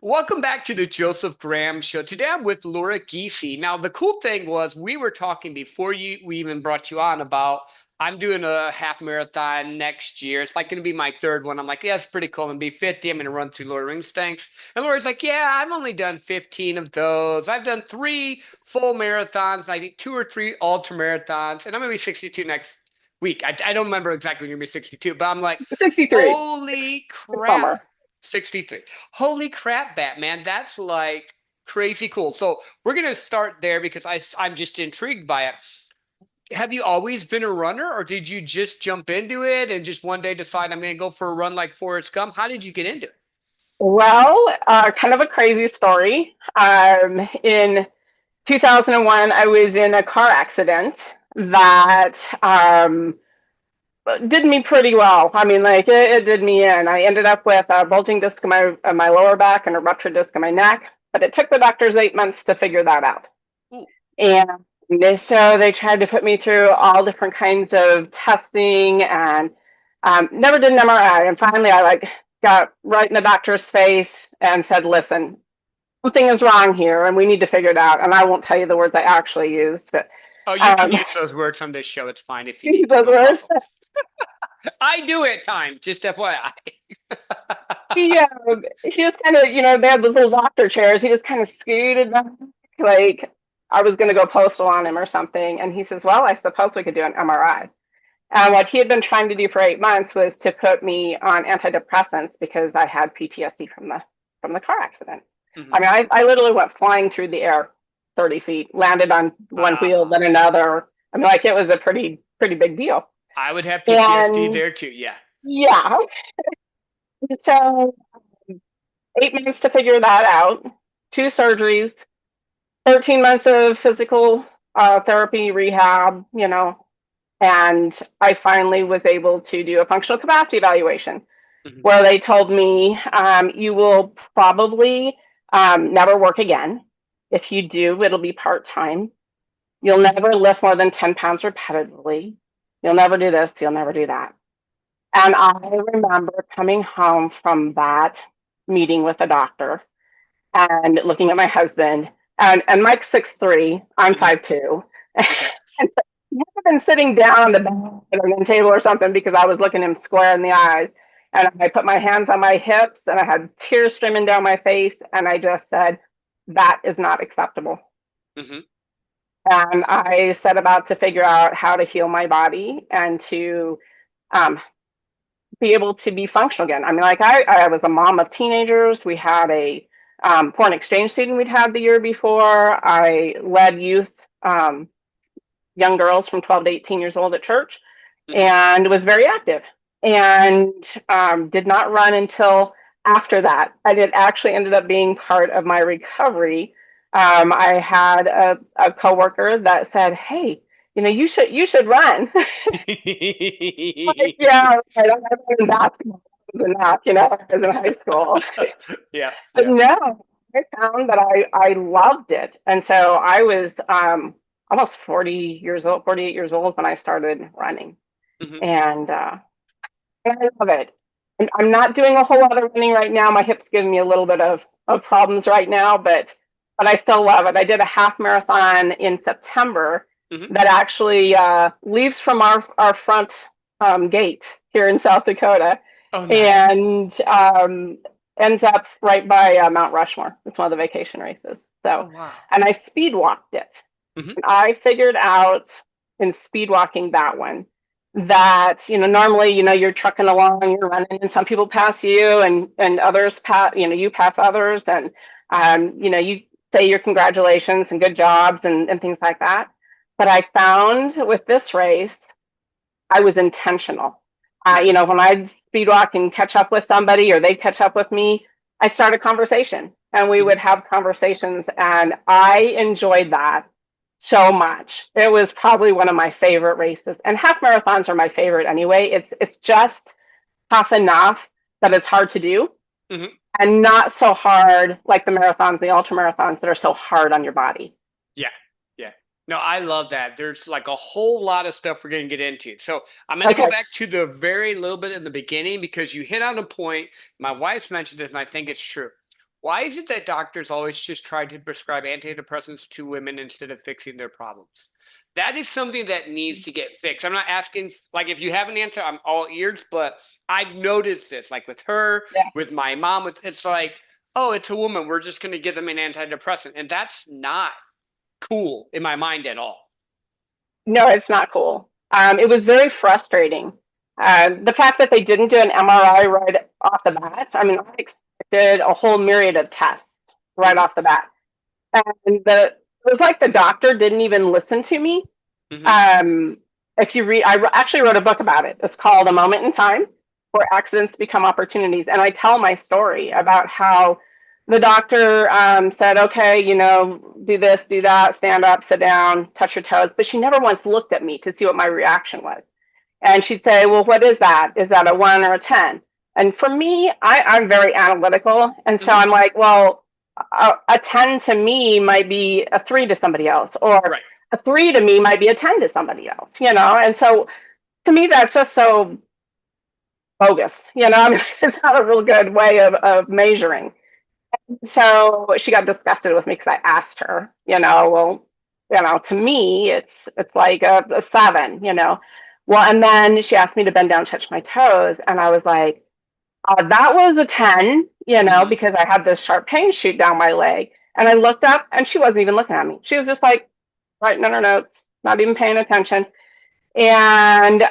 Welcome back to the Joseph Graham Show. Today I'm with Lori Giesey. Now, the cool thing was we were talking before we even brought you on about I'm doing a half marathon next year. It's like going to be my third one. I'm like, yeah, it's pretty cool. I'm going to be 50. I'm going to run through Lord of the Rings things. And Lori's like, yeah, I've only done 15 of those. I've done 3 full marathons, I think 2 or 3 ultra marathons, and I'm going to be 62 next week. I don't remember exactly when you're going to be 62, but I'm like, 63. holy Good crap. summer. 63. Holy crap, Batman. That's like crazy cool. So we're going to start there because I'm just intrigued by it. Have you always been a runner or did you just jump into it and just one day decide I'm going to go for a run like Forrest Gump? How did you get into it? Well, kind of a crazy story. In 2001, I was in a car accident that did me pretty well. I mean, like it did me in. I ended up with a bulging disc in my lower back and a ruptured disc in my neck, but it took the doctors 8 months to figure that out. Ooh. And so they tried to put me through all different kinds of testing and never did an MRI. And finally, I got right in the doctor's face and said, "Listen, something is wrong here, and we need to figure it out." And I won't tell you the words I actually used, but Oh, you can um, use those words on this show. It's fine if you need to. those No words. problem. I do at times, just FYI. He, he just kind of, they had those little doctor chairs. He just kind of scooted back, like I was going to go postal on him or something. And he says, "Well, I suppose we could do an MRI." And what he had been trying to do for 8 months was to put me on antidepressants because I had PTSD from the car accident. I Mhm. mean, I literally went flying through the air 30 feet, landed on one wheel, Uh, then another. I mean, like it was a pretty big deal. I would have PTSD And there too. Yeah. yeah, so 8 months to figure that out, 2 surgeries, 13 months of physical therapy, rehab, and I finally was able to do a functional capacity evaluation Mhm. where they told me, "You will probably never work again. If you do, it'll be part time. You'll never lift more than 10 pounds repetitively. You'll never do this. You'll never do that." And I remember coming home from that meeting with the doctor and looking at my husband. And Mike's 6'3", I'm Mhm. 5'2". Okay. And so he had been sitting down on the bedroom table or something because I was looking him square in the eyes. And I put my hands on my hips and I had tears streaming down my face. And I just said, "That is not acceptable." Mhm. And I set about to figure out how to heal my body and to um, be able to be functional again. I mean, like I was a mom of teenagers. We had a foreign exchange student we'd had the year before. I led youth, young girls from 12 to 18 years old at church, Mhm. and was very active. And did not run until after that. I did actually ended up being part of my recovery. I had a coworker that said, "Hey, you should run." Like, yeah, I don't have any basketball enough, I was in high school. Yeah, But yeah. no, I found that I loved it. And so I was almost 40 years old, 48 years old when I started running. Mhm. And I love it. And I'm not doing a whole lot of running right now. My hip's giving me a little bit of problems right now, but I still love it. I did a half marathon in September Mhm. that actually leaves from our front gate here in South Dakota Oh, nice. and ends up right by Mount Rushmore. It's one of the vacation races. Oh, So, wow. and I speed walked it. Mhm. And I figured out in speed walking that one that normally you're trucking along, you're running, and some people pass you, and others pass you pass others, and you say your congratulations and good jobs and things like that. But I found with this race, I was intentional. Mhm. When I'd speed walk and catch up with somebody or they'd catch up with me, I'd start a conversation and we would Mhm. have conversations. And I enjoyed that so much. It was probably one of my favorite races. And half marathons are my favorite anyway. It's just tough enough that it's hard to do Mhm. and not so hard like the marathons, the ultra marathons that are so hard on your body. Yeah, yeah. No, I love that. There's like a whole lot of stuff we're going to get into. So I'm going to go Okay. back to the very little bit in the beginning because you hit on a point. My wife's mentioned this, and I think it's true. Why is it that doctors always just try to prescribe antidepressants to women instead of fixing their problems? That is something that needs to get fixed. I'm not asking, like, if you have an answer, I'm all ears, but I've noticed this, like with her, Yeah. with my mom, it's like, oh, it's a woman. We're just going to give them an antidepressant. And that's not cool in my mind at all. No, it's not cool. It was very frustrating. The fact that they didn't do an MRI right off the bat, I mean, I expected a whole myriad of tests right Mm-hmm. off the bat. And it was like the doctor didn't even listen to me. Mm-hmm. Um, if you read, actually wrote a book about it. It's called A Moment in Time Where Accidents Become Opportunities. And I tell my story about how the doctor said, okay, do this, do that, stand up, sit down, touch your toes. But she never once looked at me to see what my reaction was. And she'd say, well, what is that? Is that a 1 or a 10? And for me, I'm very analytical. And so Mm-hmm. I'm like, well, a 10 to me might be a 3 to somebody else, or Right. a 3 to me might be a 10 to somebody else. And so to me, that's just so bogus. I mean, it's not a real good way of measuring. So she got disgusted with me because I asked her, well, to me, it's like a 7. Well, and then she asked me to bend down, touch my toes, and I was like, that was a 10, Mm-hmm. because I had this sharp pain shoot down my leg. And I looked up and she wasn't even looking at me. She was just like writing in her notes, not even paying attention. And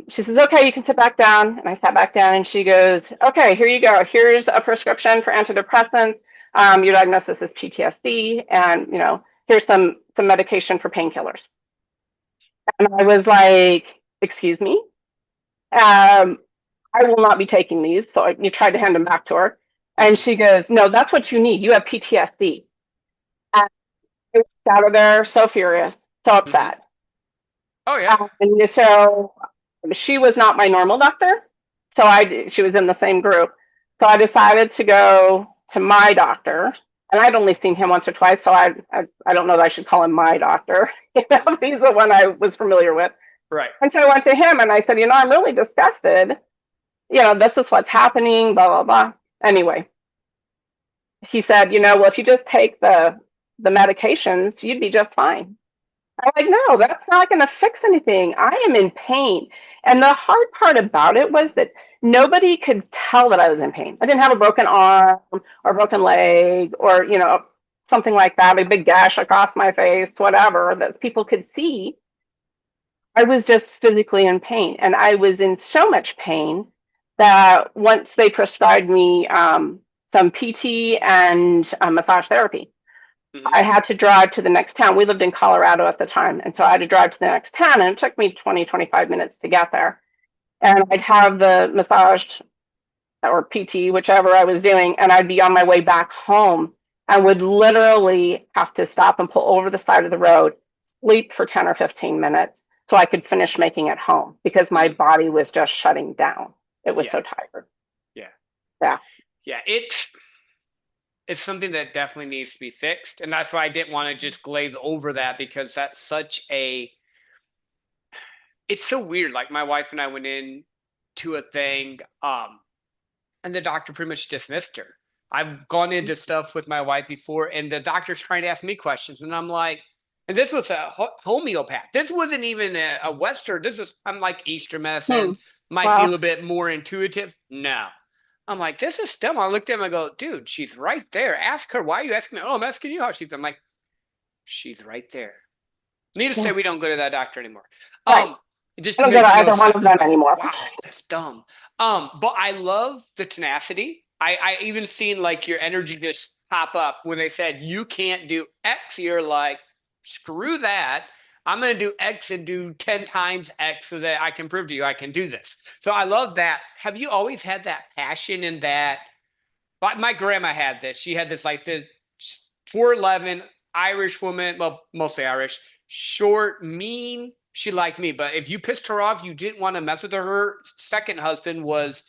she says, okay, you can sit back down. And I sat back down and she goes, okay, here you go. Here's a prescription for antidepressants. Your diagnosis is PTSD. And, here's some medication for painkillers. And I was like, excuse me? Um, I will not be taking these. So you tried to hand them back to her. And Mm-hmm. she goes, no, that's what you need. You have PTSD. And I was out of there so furious, so Mm-hmm. upset. Oh yeah. And so she was not my normal doctor. So she was in the same group. So I decided to go to my doctor. And I'd only seen him once or twice. So I don't know that I should call him my doctor. Mm-hmm. He's the one I was familiar with. Right. And so I went to him and I said, I'm really disgusted. This is what's happening, blah, blah, blah. Anyway, he said, well, if you just take the medications, you'd be just fine. I'm like, no, that's not going to fix anything. I am in pain. And the hard part about it was that nobody could tell that I was in pain. I didn't have a broken arm or a broken leg or, something like that, a big gash across my face, whatever that people could see. I was just physically in pain. And I was in so much pain that once they prescribed me some PT and massage therapy, Mm-hmm. I had to drive to the next town. We lived in Colorado at the time. And so I had to drive to the next town, and it took me 20, 25 minutes to get there. And I'd have the massage or PT, whichever I was doing, and I'd be on my way back home. I would literally have to stop and pull over the side of the road, sleep for 10 or 15 minutes so I could finish making it home because my Mm-hmm. body was just shutting down. It was Yeah. so tired. Yeah. Yeah. Yeah. It's something that definitely needs to be fixed. And that's why I didn't want to just glaze over that because that's such a it's so weird. Like my wife and I went in to a thing, and the doctor pretty much dismissed her. I've gone into stuff with my wife before, and the doctor's trying to ask me questions, and I'm like, and this was a homeopath. This wasn't even a Western. This was I'm like Eastern medicine Hmm. might be a Wow. little bit more intuitive. No, I'm like, this is dumb. I looked at him. I go, dude, she's right there. Ask her. Why are you asking me? Oh, I'm asking you how she's. I'm like, she's right there. Needless to say, Yeah. we don't go to that doctor anymore. Right. It just I don't go to makes no either one of sense. them Like, anymore. wow, that's dumb. But I love the tenacity. I even seen like your energy just pop up when they said you can't do X. You're like, screw that. I'm gonna do X and do 10 times X so that I can prove to you I can do this. So I love that. Have you always had that passion in that? My grandma had this. She had this like the 4'11" Irish woman, well, mostly Irish, short, mean. She liked me, but if you pissed her off, you didn't want to mess with her. Her second husband was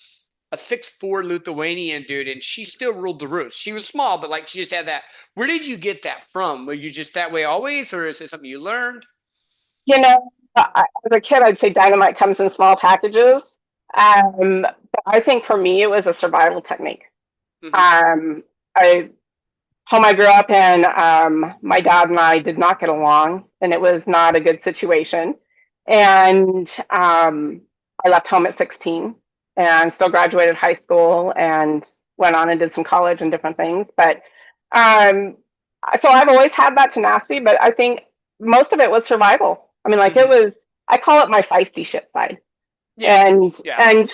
a 6'4" Lithuanian dude, and she still ruled the roost. She was small, but like she just had that. Where did you get that from? Were you just that way always, or is it something you learned? As a kid, I'd say dynamite comes in small packages. But I think for me, it was a survival technique. Mm-hmm. Um, I home I grew up in, my dad and I did not get along, and it was not a good situation. And I left home at 16 and still graduated high school and went on and did some college and different things. But um, so I've always had that tenacity, but I think most of it was survival. I mean, like it Hmm. was, I call it my feisty shit side. Yeah. And Yeah. and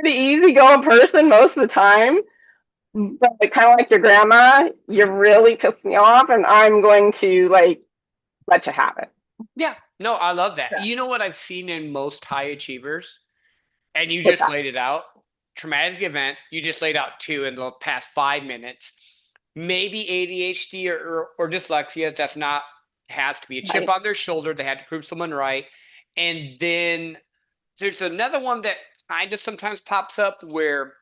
pretty easygoing person most of the time. But kind of like your grandma, you Mhm. really pissed me off, and I'm going to like let you have it. Yeah. No, I love that. Yeah. You know what I've seen in most high achievers? And you What's just that? laid it out. Traumatic event. You just laid out two in the past 5 minutes. Maybe ADHD or dyslexia. That's not, has to be a chip Right. on their shoulder. They had to prove someone right. And then there's another one that kind of sometimes pops up where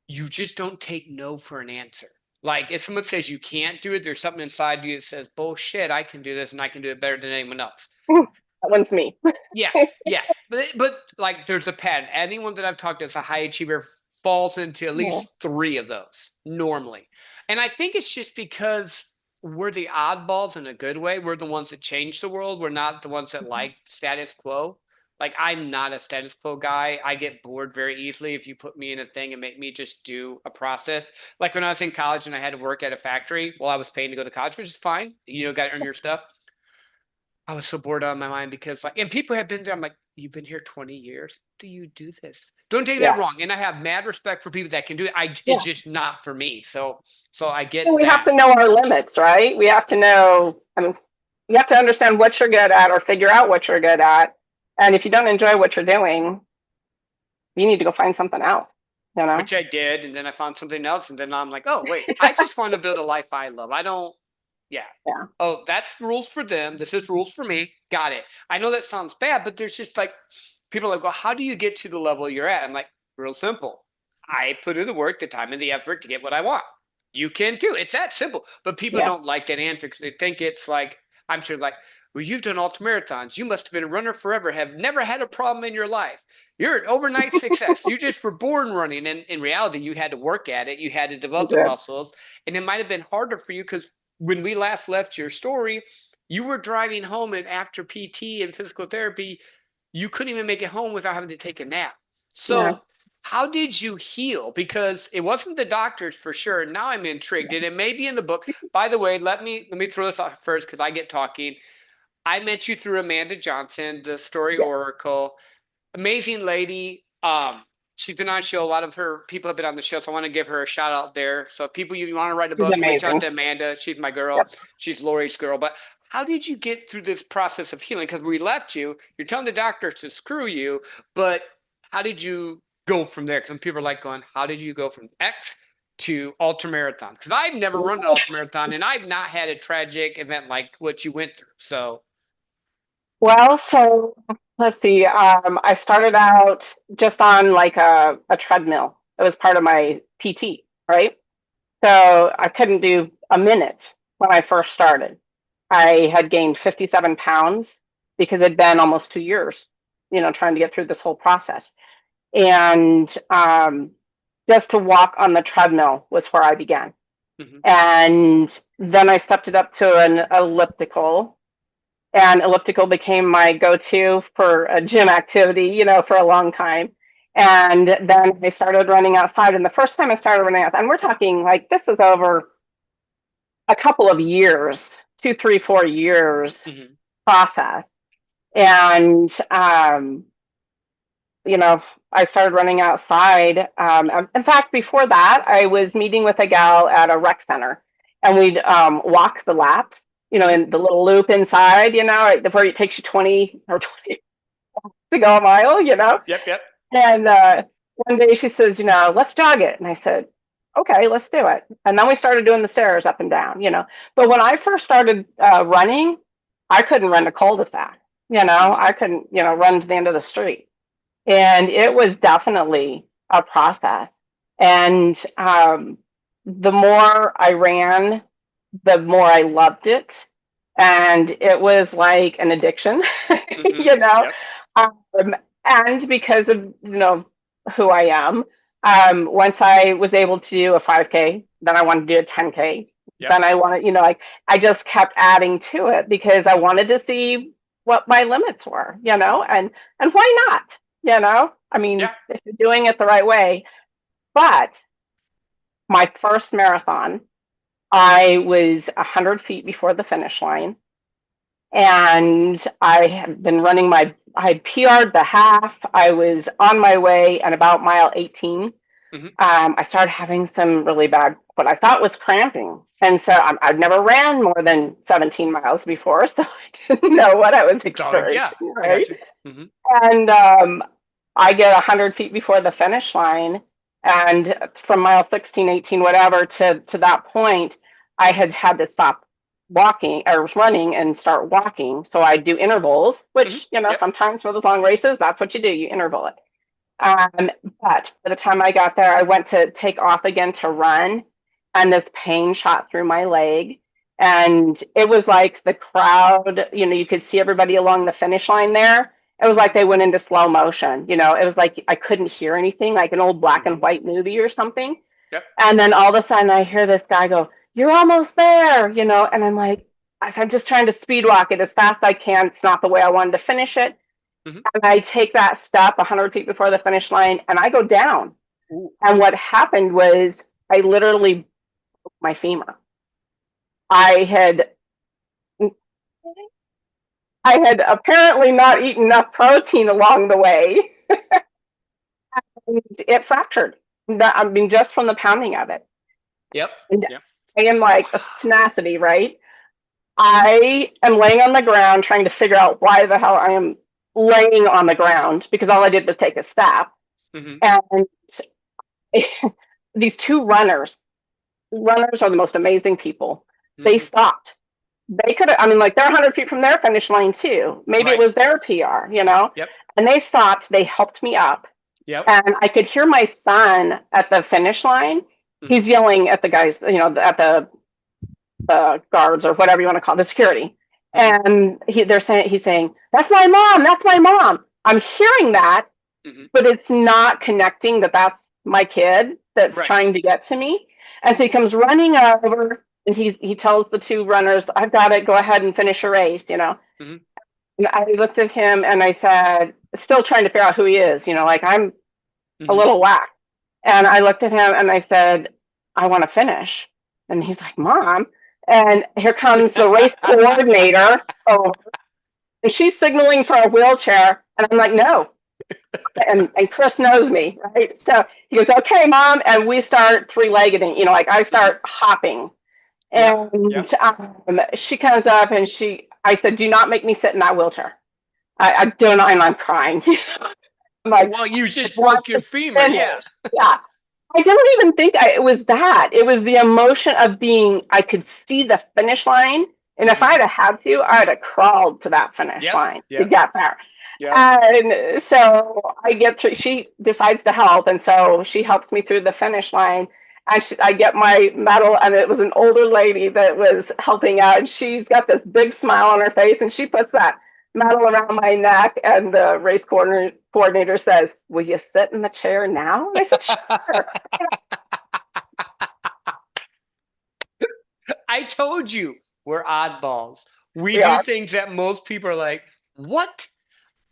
you just don't take no for an answer. Like if someone says you can't do it, there's something inside you that says, bullshit, I can do this and I can do it better than anyone else. That one's me. Yeah, yeah. But like there's a pattern. Anyone that I've talked to as a high achiever falls into at Yeah. least three of those normally. And I think it's just because we're the oddballs in a good way. We're the ones that change the world. We're not the ones that like status quo. Like I'm not a status quo guy. I get bored very easily if you put me in a thing and make me just do a process. Like when I was in college and I had to work at a factory while I was paying to go to college, which is fine. You know, got to earn your stuff. I was so bored out of my mind because like, and people have been there. I'm like, you've been here 20 years. Do you do this? Don't take that Yeah. wrong. And I have mad respect for people that can do it. It's Yeah. just not for me. So I And get we have that. to know our limits, right? We have to know, I mean, you have to understand what you're good at or figure out what you're good at. And if you don't enjoy what you're doing, you need to go find something else, you know? Which I did, and then I found something else, and then I'm like, oh wait, I just want to build a life I love. I don't, yeah. Yeah. Oh, that's rules for them. This is rules for me. Got it. I know that sounds bad, but there's just like people are like, well, how do you get to the level you're at? I'm like, real simple. I put in the work, the time, and the effort to get what I want. You can too. It's that simple. But people Yeah. don't like that answer because they think it's like, I'm sure, like, well, you've done ultramarathons. You must have been a runner forever, have never had a problem in your life. You're an overnight success. You just were born running. And in reality, you had to work at it. You had to develop the Good. muscles. And it might have been harder for you because when we last left your story, you were driving home and after PT and physical therapy, you couldn't even make it home without having to take a nap. Yeah. So how did you heal? Because it wasn't the doctors for sure. Now I'm intrigued, and it may be in the book. By the way, let me throw this out first because I get talking. I met you through Amanda Johnson, the story Yeah. oracle. Amazing lady. She's been on the show. A lot of her people have been on the show, so I want to give her a shout out there. So if people you want to write a She's book, reach out amazing. to Amanda. She's my girl. Yep. She's Lori's girl. But how did you get through this process of healing? Because we left you. You're telling the doctors to screw you, but how did you go from there? Because people are like going, how did you go from X to ultramarathon? Because I've never run an ultramarathon and I've not had a tragic event like what you went through. So, Well, so let's see. I started out just on like a treadmill. It was part of my PT, right? So I couldn't do a minute when I first started. I had gained 57 pounds because it'd been almost 2 years, trying to get through this whole process. And just to walk on the treadmill was where I began. mhm. And then I stepped it up to an elliptical, and elliptical became my go-to for a gym activity, for a long time. And then I started running outside. And the first time I started running outside, and we're talking like this is over a couple of years, 2, 3, 4 years Mhm. process. And you know, I started running outside. In fact, before that, I was meeting with a gal at a rec center, and we'd walk the laps, Mhm. in the little loop inside, right before it takes you 20 or 20 to go a mile. Yep, yep. And one day she says, let's jog it. And I said, okay, let's do it. And then we started doing the stairs up and down. But when I first started running, I couldn't run a cul-de-sac. Mhm. I couldn't, run to the end of the street. And it was definitely a process. And the more I ran, the more I loved it. And it was like an addiction, you Mhm. know. Yep. Um, and because of who I am, Once I was able to do a 5K, then I wanted to do a 10K. Yep. Then I wanted, like I just kept adding to it because I wanted to see what my limits were, and why not? I mean, Yeah. if you're doing it the right way. But my first marathon, I was 100 feet before the finish line, and I had been running I had PR'd the half. I was on my way at about mile 18. Hmm. I started having some really bad, what I thought was cramping. And so I'd never ran more than 17 miles before, so I didn't know what I was So experiencing, yeah, I right? got you. Hmm. And I get 100 feet before the finish line, and from mile 16, 18, whatever, to that point, I had to stop walking or running and start walking. So I do intervals, Hmm. which, Yep. sometimes for those long races, that's what you do, you interval it. Um, but by the time I got there, I went to take off again to run, and this pain shot through my leg. And it was like the crowd, you could see everybody along the finish line there. It was like they went into slow motion. It was like I couldn't hear anything, like an old black and Hmm. white movie or something. Yep. And then all of a sudden, I hear this guy go, "You're almost there," and I'm like, I'm just trying to speed walk it as fast as I can. It's not the way I wanted to finish it. Hmm. And I take that step 100 feet before the finish line and I go down. Ooh. And what happened was I literally broke my femur. I had I had apparently not eaten enough protein along the way. And it fractured. I mean, just from the pounding of it. Yep. And Yep. I am like Wow. tenacity, right? I am laying on the ground trying to figure out why the hell I am laying on the ground because all I did was take a step. Hmm. And these two runners are the most amazing people. They Hmm. stopped. They could have, I mean, like they're 100 feet from their finish line too. Maybe it Right. was their PR. Yep. And they stopped. They helped me up. Yep. And I could hear my son at the finish line. Hmm. He's yelling at the guys, at the guards or whatever you want to call it, the security. Hmm. And he's saying, "That's my mom. That's my mom." I'm hearing that, Hmm. but it's not connecting that that's my kid that's Right. trying to get to me. And so he comes running over and he tells the two runners, "I've got it. Go ahead and finish your race." Hmm. And I looked at him and I said, still trying to figure out who he is, like I'm a Hmm. little whack. And I looked at him and I said, "I want to finish." And he's like, "Mom." And here comes the race coordinator over, and she's signaling for a wheelchair. And I'm like, "No." And Chris knows me, right? So he goes, "Okay, Mom." And we start three-legging, like I Hmm. start hopping. Yep. Yep. And she comes up and I said, "Do not make me sit in that wheelchair." I don't, and I'm crying. I'm like, Well, you "I just want broke your to femur. Yeah. finish." Yeah. I didn't even think it was that. It was the emotion of I could see the finish line. And if Hmm. I'd have had to, I'd have crawled to that finish Yep. line to Yep. get there. Yep. And so I get through, she decides to help. And so she helps me through the finish line. And I get my medal, and it was an older lady that was helping out. And she's got this big smile on her face, and she puts that medal around my neck. And the race coordinator says, "Will you sit in the chair now?" And I said, "Sure." I told you we're oddballs. We We do are. things that most people are like, what?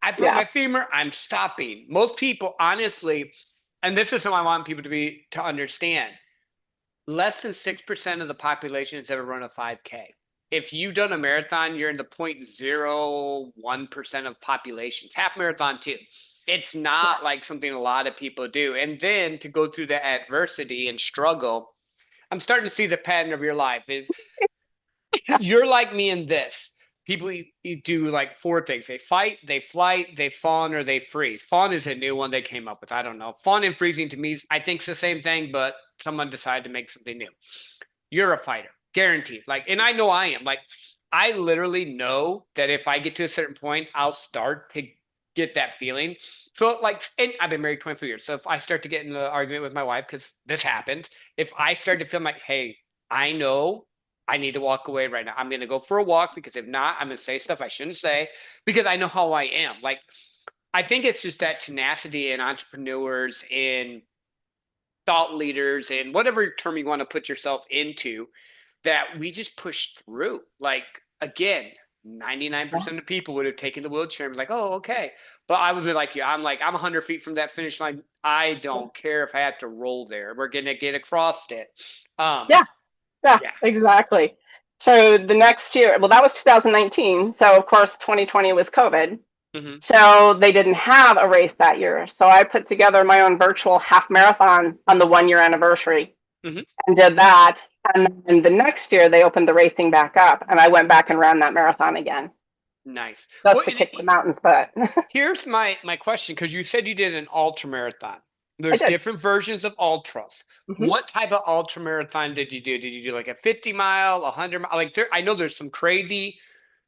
I broke Yeah. my femur. I'm stopping. Most people, honestly, and this is what I want people to understand. Less than 6% of the population has ever run a 5K. If you've done a marathon, you're in the 0.01% of populations. Half marathon too. It's not like something a lot of people do. And then to go through the adversity and struggle, I'm starting to see the pattern of your life. Is you're like me in this. People do like four things. They fight, they flight, they fawn, or they freeze. Fawn is a new one they came up with. I don't know. Fawn and freezing to me, I think it's the same thing, but someone decided to make something new. You're a fighter, guaranteed. Like, and I know I am. Like, I literally know that if I get to a certain point, I'll start to get that feeling. So, like, and I've been married 24 years. So if I start to get in an argument with my wife, because this happened, if I start to feel like, hey, I know I need to walk away right now. I'm going to go for a walk because if not, I'm going to say stuff I shouldn't say because I know how I am. Like, I think it's just that tenacity in entrepreneurs in thought leaders and whatever term you want to put yourself into, that we just pushed through. Like, again, Yeah. 99% of people would have taken the wheelchair and be like, oh, okay. But I would be like you. I'm like, I'm 100 feet from that finish line. I don't care if I have to roll there. We're going to get across it. Um, Yeah. Yeah, yeah. exactly. So the next year, well, that was 2019. So of course, 2020 was COVID. Hmm. So they didn't have a race that year. So I put together my own virtual half marathon on the 1 year anniversary Hmm. and did that. And then the next year they opened the racing back up and I went back and ran that marathon again Nice. Well, just to kick the mountain's butt. here's my question, because you said you did an ultra marathon. I There's did. different versions of ultras. Hmm. What type of ultra marathon did you do? Did you do like a 50 mile, 100 mile? Like I know there's some crazy.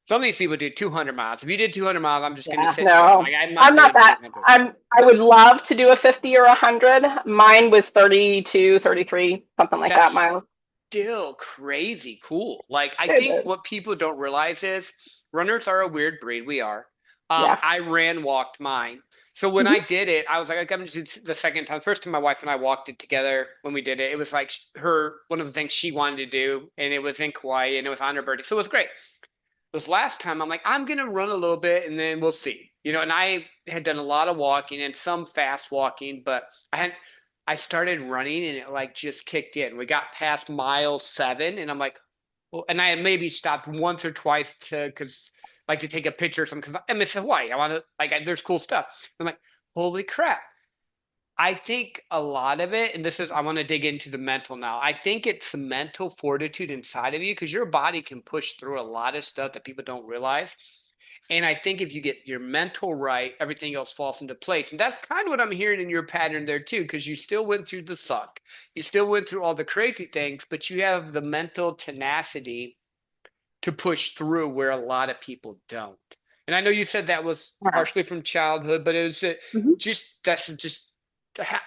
Some of these people do 200 miles. If you did 200 miles, I'm just going to Yeah, sit there. I'm no, like, I'm I'm not not doing that. 200. I would love to do a 50 or a 100. Mine was 32, 33, something like that That's miles. still crazy cool. Like, I It think is. what people don't realize is runners are a weird breed. We are. Yeah. I ran, walked mine. So when I Hmm. did it, I was like, I'm just the second time. First time my wife and I walked it together when we did it. It was like her one of the things she wanted to do, and it was in Kauai, and it was on her birthday, so it was great. This last time, I'm like, I'm gonna run a little bit, and then we'll see. And I had done a lot of walking and some fast walking, but I started running, and it like just kicked in. We got past mile 7, and I'm like, well, and I had maybe stopped once or twice to because like to take a picture or something because I miss Hawaii. I want to like there's cool stuff. I'm like, holy crap! I think a lot of it, and this is, I want to dig into the mental now. I think it's the mental fortitude inside of you because your body can push through a lot of stuff that people don't realize. And I think if you get your mental right, everything else falls into place. And that's kind of what I'm hearing in your pattern there too, because you still went through the suck. You still went through all the crazy things, but you have the mental tenacity to push through where a lot of people don't. And I know you said that was Yeah. partially from childhood, but it was Hmm. just that's just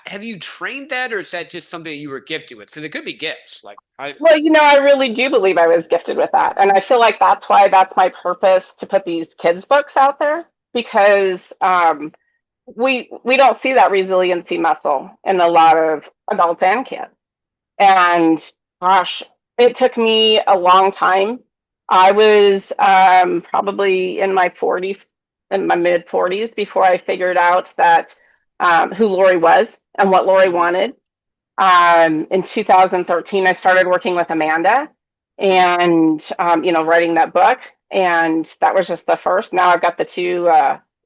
have you trained that, or is that just something you were gifted with? Because it could be gifts. Like I, Well, I really do believe I was gifted with that. And I feel like that's why that's my purpose to put these kids' books out there because we don't see that resiliency muscle in a lot of adults and kids. And gosh, it took me a long time. I was probably in my 40s, in my mid 40s, before I figured out that who Lori was and what Lori mm-hmm, wanted. In 2013, I started working with Amanda mm-hmm, and, writing that book. And that was just the first. Now I've got the two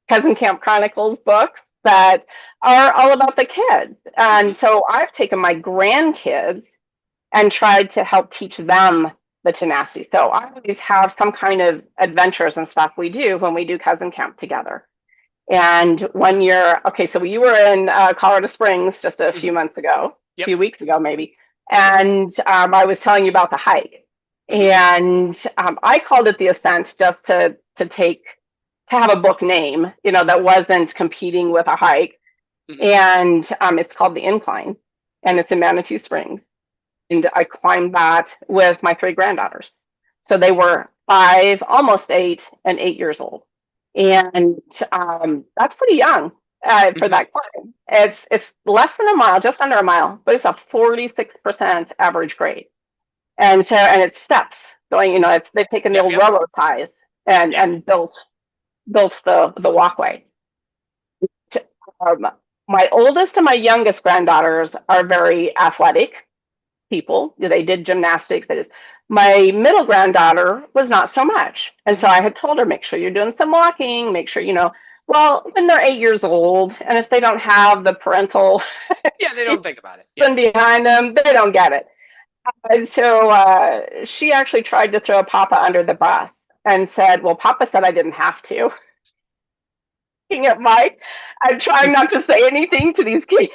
Cousin Camp Chronicles books that are all about the kids. mm-hmm. And so I've taken my grandkids and tried to help teach them the tenacity. So I always have some kind of adventures and stuff we do when we do cousin camp together. And 1 year, okay, so you were in Colorado Springs just a Mm-hmm. few months ago, a Yep, few weeks ago maybe, yep, and I was telling you about the hike, mm-hmm, and I called it the Ascent just to have a book name, that wasn't competing with a hike, mm-hmm. and it's called the Incline, and it's in Manitou Springs. And I climbed that with my three granddaughters. So they were 5, almost 8, and 8 years old. And that's pretty young for Mm-hmm. that climb. It's less than a mile, just under a mile, but it's a 46% average grade. And it's steps going. They've taken the Yep, old yep, railroad ties and yeah, built the walkway. Um, my oldest and my youngest granddaughters are very athletic people. They did gymnastics. My middle granddaughter was not so much. And so mm-hmm. I had told her, make sure you're doing some walking, make sure, well, when they're 8 years old, and if they don't have the parental Yeah. They don't think about it. Yeah. behind them, they don't get it. And so she actually tried to throw Papa under the bus and said, well, Papa said I didn't have to. Looking at Mike, I'm trying not to say anything to these kids,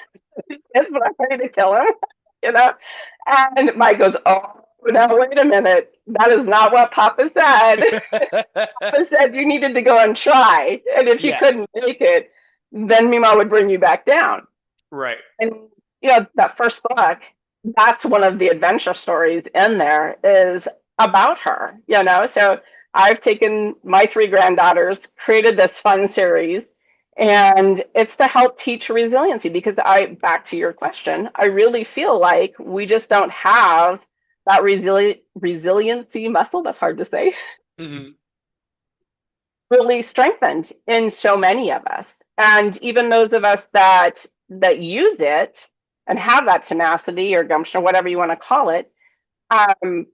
but I'm ready to kill him, you know? And Mike goes, oh, no, wait a minute. That is not what Papa said. Papa said you needed to go and try. And if you Yeah. couldn't make it, then Mima would bring you back down. Right. And, that first book, that's one of the adventure stories in there is about her. So I've taken my three granddaughters, created this fun series, And it's to help teach resiliency because back to your question, I really feel like we just don't have that resiliency muscle, that's hard to say, Hmm. really strengthened in so many of us. And even those of us that use it and have that tenacity or gumption or whatever you want to call it, um,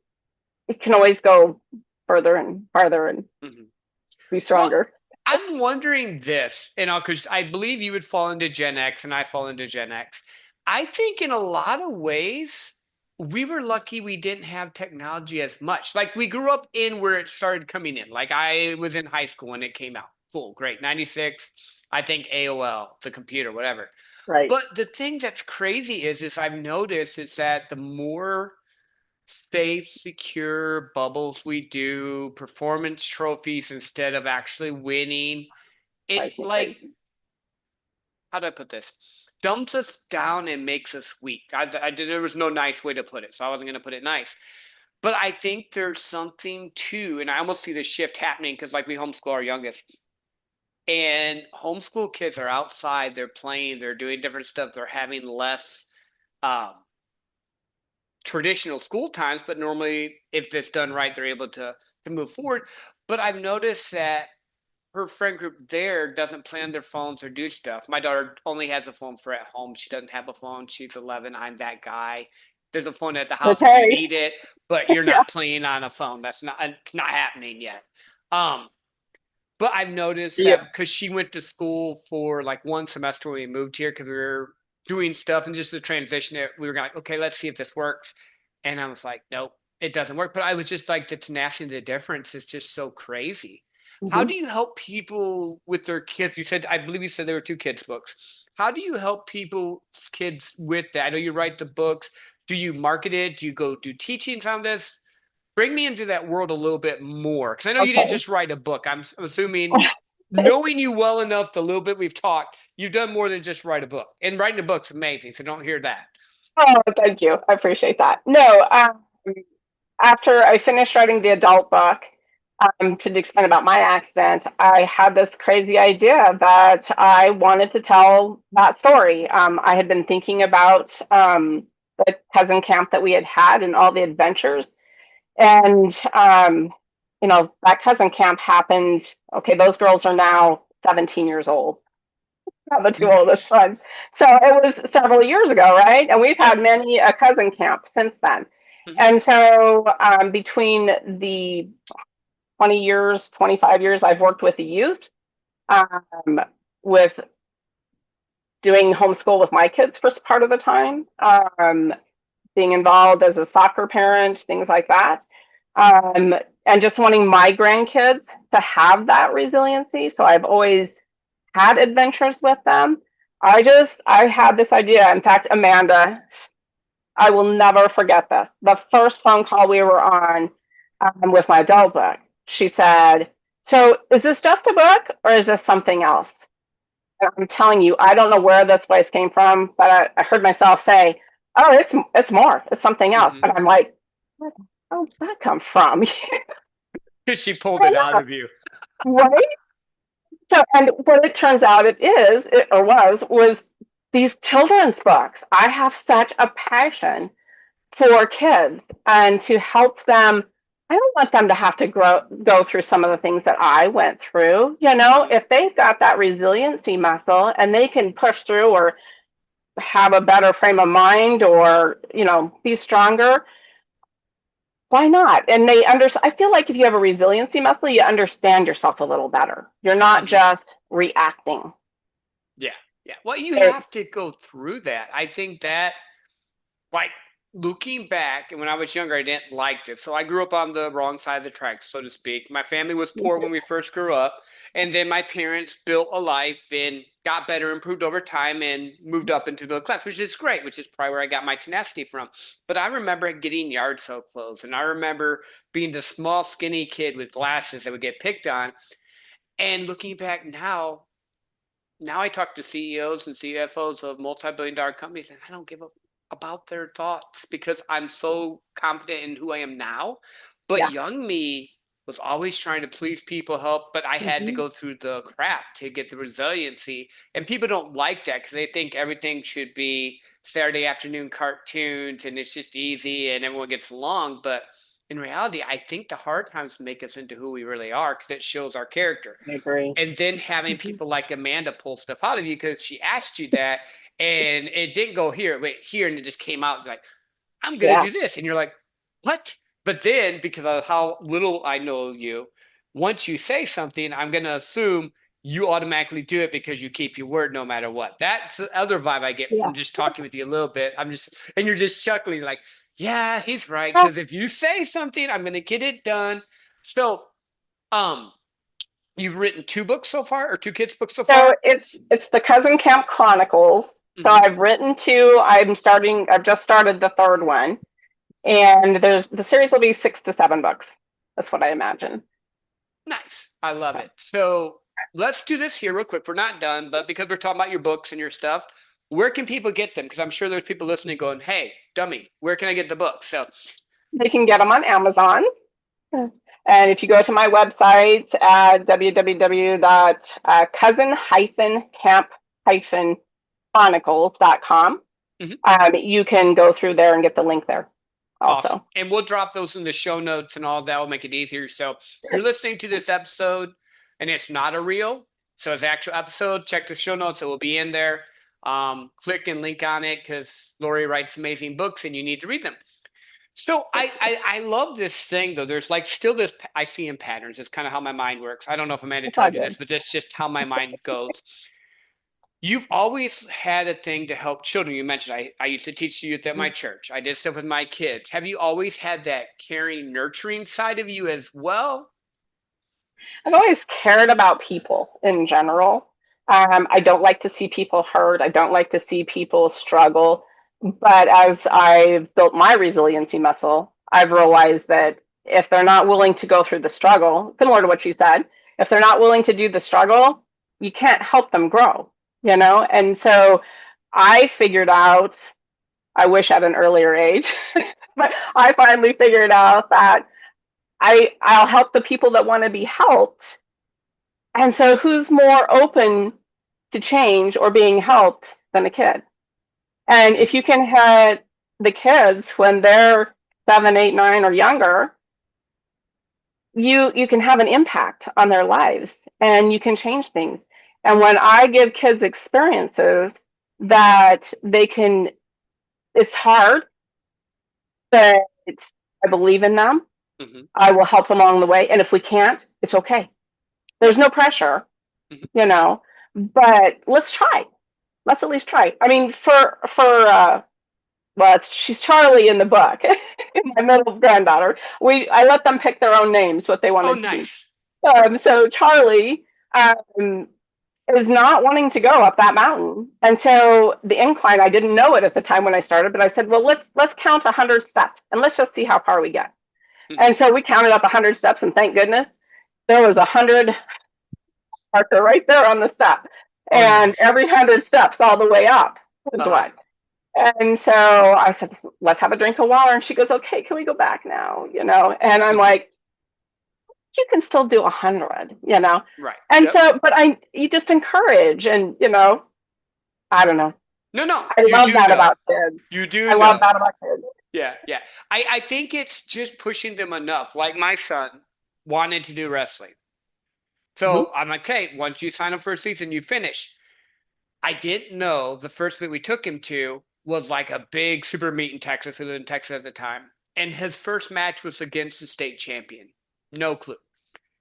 it can always go further and farther and Hmm. be Well, stronger. I'm wondering this, because I believe you would fall into Gen X and I fall into Gen X. I think in a lot of ways, we were lucky we didn't have technology as much. Like we grew up in where it started coming in. Like I was in high school when it came out. Cool, great. 96, I think AOL, the computer, whatever. Right. But the thing that's crazy is I've noticed is that the more safe, secure bubbles we do, performance trophies instead of actually winning, it Drives me like, crazy. how do I put this? Dumps us down and makes us weak. There was no nice way to put it, so I wasn't going to put it nice. But I think there's something too, and I almost see this shift happening because, like, we homeschool our youngest, and homeschool kids are outside, they're playing, they're doing different stuff, they're having less um, traditional school times, but normally, if this done right, they're able to move forward. But I've noticed that her friend group there doesn't play on their phones or do stuff. My daughter only has a phone for at home. She doesn't have a phone. She's 11. I'm that guy. There's a phone at the house if you Okay. need it, but you're Yeah. not playing on a phone. That's not happening yet. Um, but I've noticed Yeah. that because she went to school for like one semester when we moved here because we were doing stuff and just the transition, we were like, okay, let's see if this works. And I was like, nope, it doesn't work. But I was just like, the tenacity, the difference is just so crazy. How Mhm. do you help people with their kids? I believe you said there were two kids' books. How do you help people's kids with that? I know you write the books. Do you market it? Do you go do teachings on this? Bring me into that world a little bit more because I know you didn't Okay. just write a book. I'm assuming, knowing you well enough, the little bit we've talked, you've done more than just write a book. And writing a book's amazing, so don't hear that. Oh, thank you. I appreciate that. No, after I finished writing the adult book, to the extent about my accident, I had this crazy idea that I wanted to tell that story. I had been thinking about the cousin camp that we had had and all the adventures. And, that cousin camp happened. Okay, those girls are now 17 years old, the two Mhm. oldest ones. So it was several years ago, right? And we've Yep. had many a cousin camp since then. Mhm. And so between the 20 years, 25 years I've worked with the youth, um, with doing homeschool with my kids for part of the time, being involved as a soccer parent, things like that. Um, and just wanting my grandkids to have that resiliency. So I've always had adventures with them. I had this idea. In fact, Amanda, I will never forget this. The first phone call we were on with my adult book, she said, "So is this just a book or is this something else?" And I'm telling you, I don't know where this voice came from, but I heard myself say, "Oh, it's more. It's something else." Mhm. And I'm like, "Where the hell did that come from?" She pulled I it out know, of you. right? So, and what it turns out or was these children's books. I have such a passion for kids and to help them. I don't want them to have to go through some of the things that I went through. Mhm. If they've got that resiliency muscle and they can push through or have a better frame of mind or, be stronger, why not? And I feel like if you have a resiliency muscle, you understand yourself a little better. You're not Mhm. just reacting. Yeah. Yeah. Well, you It, have to go through that. I think that, like, looking back, and when I was younger, I didn't like this. So I grew up on the wrong side of the tracks, so to speak. My family was poor when we first grew up, and then my parents built a life and got better, improved over time, and moved up into the class, which is great, which is probably where I got my tenacity from. But I remember getting yard sale clothes, and I remember being the small, skinny kid with glasses that would get picked on. And looking back now I talk to CEOs and CFOs of multi-billion dollar companies, and I don't give a about their thoughts because I'm so confident in who I am now. But yeah, young me, was always trying to please people, help, but I had to Hmm. go through the crap to get the resiliency. And people don't like that because they think everything should be Saturday afternoon cartoons and it's just easy and everyone gets along. But in reality, I think the hard times make us into who we really are because it shows our character. I agree. And then having Hmm. people like Amanda pull stuff out of you because she asked you that and it didn't go here, wait, here, and it just came out like, I'm going to Yeah, do this. And you're like, what? But then, because of how little I know you, once you say something, I'm going to assume you automatically do it because you keep your word no matter what. That's the other vibe I get yeah. from just talking with you a little bit. And you're just chuckling like, yeah, he's right. Oh, Because if you say something, I'm going to get it done. So, um, you've written two books so far or two kids' books so so far? it's the Cousin Camp Chronicles. So Hmm. I've written two. I've just started the third one. And the series will be 6 to 7 books. That's what I imagine. Nice. I love So it. So let's do this here real quick. We're not done, but because we're talking about your books and your stuff, where can people get them? Because I'm sure there's people listening going, hey, dummy, where can I get the book? So, they can get them on Amazon. And if you go to my website at www.cousin-camp-chronicles.com, mhm, you can go through there and get the link there awesome. also. And we'll drop those in the show notes and all that will make it easier. So if you're listening to this episode and it's not a reel, so it's an actual episode, check the show notes. It will be in there. Click and link on it because Lori writes amazing books and you need to read them. So I love this thing though. There's like still this I see in patterns. It's kind of how my mind works. I don't know if Amanda It's all told you this, good. but that's just how my mind goes. You've always had a thing to help children. You mentioned I used to teach youth at my church. I did stuff with my kids. Have you always had that caring, nurturing side of you as well? I've always cared about people in general. I don't like to see people hurt. I don't like to see people struggle. But as I've built my resiliency muscle, I've realized that if they're not willing to go through the struggle, similar to what you said, if they're not willing to do the struggle, you can't help them grow, you know? And so I figured out, I wish at an earlier age, but I finally figured out that I'll help the people that want to be helped, and so who's more open to change or being helped than a kid? And if Mhm. you can hit the kids when they're 7, 8, 9 or younger, you can have an impact on their lives and you can change things. And when I give kids experiences that they can, it's hard, but I believe in them. Mhm. I will help them along the way. And if we can't, it's okay. Yeah. There's no pressure, Mhm. you know, but let's try. Let's at least try. I mean, well, she's Charlie in the book, my middle granddaughter. I let them pick their own names, what they Oh, wanted to be. nice. So Charlie is not wanting to go up that mountain, and so the incline. I didn't know it at the time when I started, but I said, well, let's count 100 steps and let's just see how far we get. Mhm. And so we counted up 100 steps, and thank goodness there was 100 marker right there on the step, Oh, and nice. every 100 steps all the way up is Uh-huh. what. And so I said, let's have a drink of water. And she goes, okay, can we go back now? And I'm Mhm. like, you can still do 100. Right. And Yep. so, but you just encourage and, I don't know. No, no, I you love do that know. about kids. You do I love know. that about kids. Yeah, yeah. I think it's just pushing them enough. Like my son wanted to do wrestling. Mm-hmm. So I'm like, okay, once you sign up for a season, you finish. I didn't know the first meet we took him to was like a big super meet in Texas. We lived in Texas at the time. And his first match was against the state champion. No clue.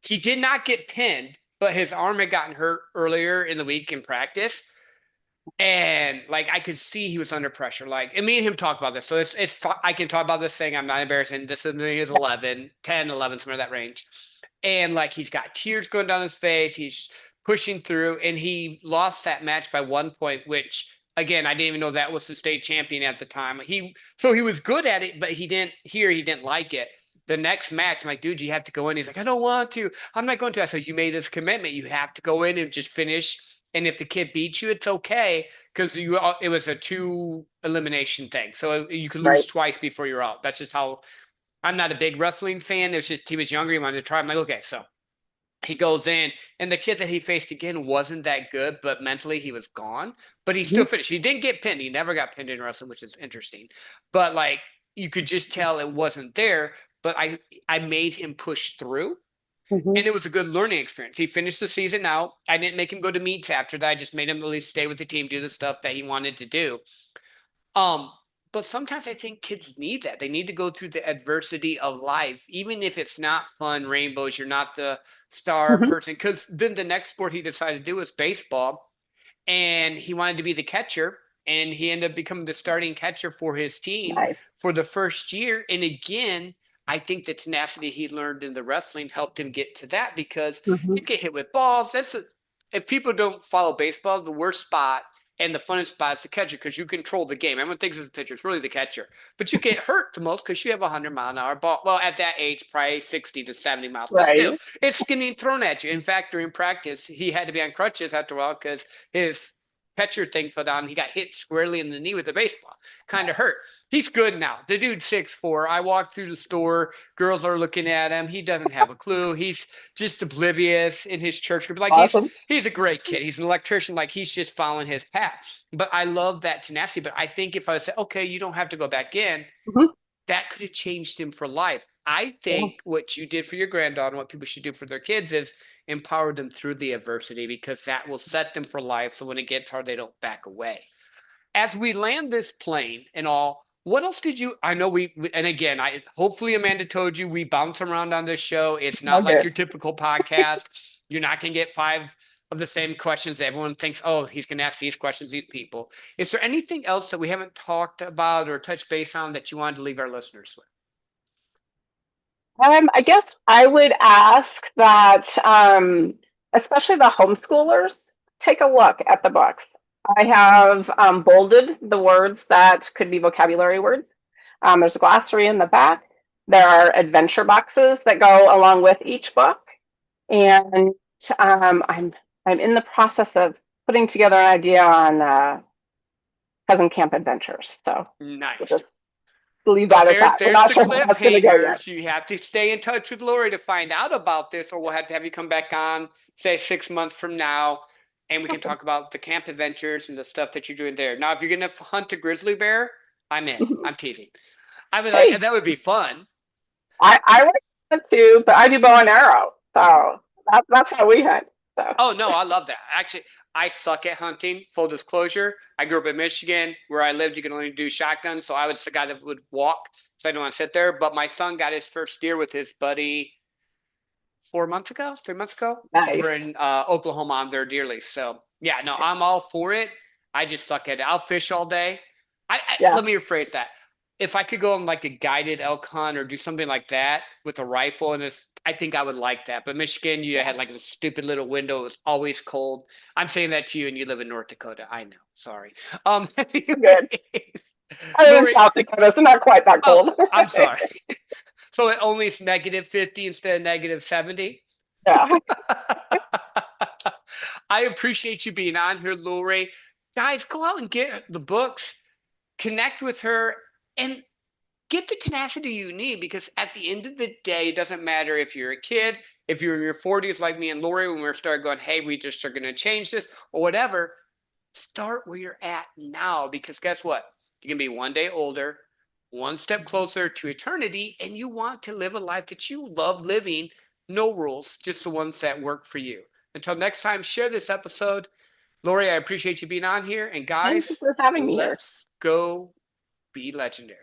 He did not get pinned, but his arm had gotten hurt earlier in the week in practice. And like I could see he was under pressure. Like, and me and him talk about this. So I can talk about this thing. I'm not embarrassing. This is when he was 11, 10, 11, somewhere in that range. And like he's got tears going down his face. He's pushing through, and he lost that match by 1 point, which again I didn't even know that was the state champion at the time. He was good at it, but he didn't like it. The next match, I'm like, dude, you have to go in. He's like, I don't want to. I'm not going to. I said, you made this commitment. You have to go in and just finish. And if the kid beats you, it's okay because it was a two elimination thing. So you can lose Right. twice before you're out. That's just how I'm not a big wrestling fan. It was just he was younger. He wanted to try. I'm like, okay, so he goes in, and the kid that he faced again wasn't that good, but mentally he was gone. But he Mhm. still finished. He didn't get pinned. He never got pinned in wrestling, which is interesting. But like you could just tell it wasn't there. But I made him push through, Mhm. and it was a good learning experience. He finished the season out. I didn't make him go to meets after that. I just made him at least stay with the team, do the stuff that he wanted to do. Um, but sometimes I think kids need that. They need to go through the adversity of life, even if it's not fun, rainbows, you're not the star Mhm. person. Because then the next sport he decided to do was baseball, and he wanted to be the catcher, and he ended up becoming the starting catcher for his team Nice. for the first year. And again, I think the tenacity he learned in the wrestling helped him get to that because Mhm. you get hit with balls. If people don't follow baseball, the worst spot and the funnest spot is the catcher because you control the game. Everyone thinks it's the pitcher, it's really the catcher. But you get hurt the most because you have a 100-mile-an-hour ball. Well, at that age, probably 60 to 70 miles, but still, Right. it's getting thrown at you. In fact, during practice, he had to be on crutches after a while because his catcher thing fell down. He got hit squarely in the knee with a baseball. Kind of hurt. He's good now. The dude's 6'4". I walked through the store. Girls are looking at him. He doesn't have a clue. He's just oblivious in his church group. Like he's Awesome. he's a great kid. He's an electrician. Like he's just following his path. But I love that tenacity. But I think if I said, okay, you don't have to go back in, Mhm. that could have changed him for life. I Yeah. think what you did for your granddaughter, what people should do for their kids is empower them through the adversity because that will set them for life. So when it gets hard, they don't back away. As we land this plane and all, what else did you? I know and again, I hopefully Amanda told you we bounce around on this show. It's not All like good. your typical podcast. You're not going to get five of the same questions. Everyone thinks, oh, he's going to ask these questions, these people. Is there anything else that we haven't talked about or touched base on that you wanted to leave our listeners with? I guess I would ask that, especially the homeschoolers, take a look at the books. I have bolded the words that could be vocabulary words. There's a glossary in the back. There are adventure boxes that go along with each book, and I'm in the process of putting together an idea on cousin camp adventures. So we'll Nice. just leave Well, that at that. We're there's not the sure how that's going to go yet. cliffhangers. You have to stay in touch with Lori to find out about this, or we'll have to have you come back on, say 6 months from now, and we can talk about the camp adventures and the stuff that you're doing there. Now, if you're gonna hunt a grizzly bear, I'm in. I'm teasing. I would like Hey, that would be fun. I like that too, but I do bow and arrow, so that's how we hunt. So Oh no, I love that. Actually, I suck at hunting. Full disclosure, I grew up in Michigan. Where I lived, you could only do shotguns, so I was the guy that would walk, so I didn't want to sit there. But my son got his first deer with his buddy 4 months ago, 3 months ago, nice. over in Oklahoma on their deer lease. So yeah, no, I'm all for it. I just suck at it. I'll fish all day. Yeah. Let me rephrase that. If I could go on like a guided elk hunt or do something like that with a rifle and it's, I think I would like that. But Michigan, you Yeah. had like a stupid little window. It was always cold. I'm saying that to you, and you live in North Dakota. I know. Sorry. Good. Anyway, I live in Lori. South Dakota, so not quite that Oh, cold. I'm sorry. So it only is -50 instead of -70. Yeah. I appreciate you being on here, Lori. Guys, go out and get the books, connect with her, and get the tenacity you need because at the end of the day, it doesn't matter if you're a kid, if you're in your 40s like me and Lori, when we start going, hey, we just are going to change this or whatever, start where you're at now because guess what? You can be one day older, one step closer to eternity, and you want to live a life that you love living. No rules, just the ones that work for you. Until next time, share this episode. Lori, I appreciate you being on here. And Thank you guys, for having me here. let's go be legendary.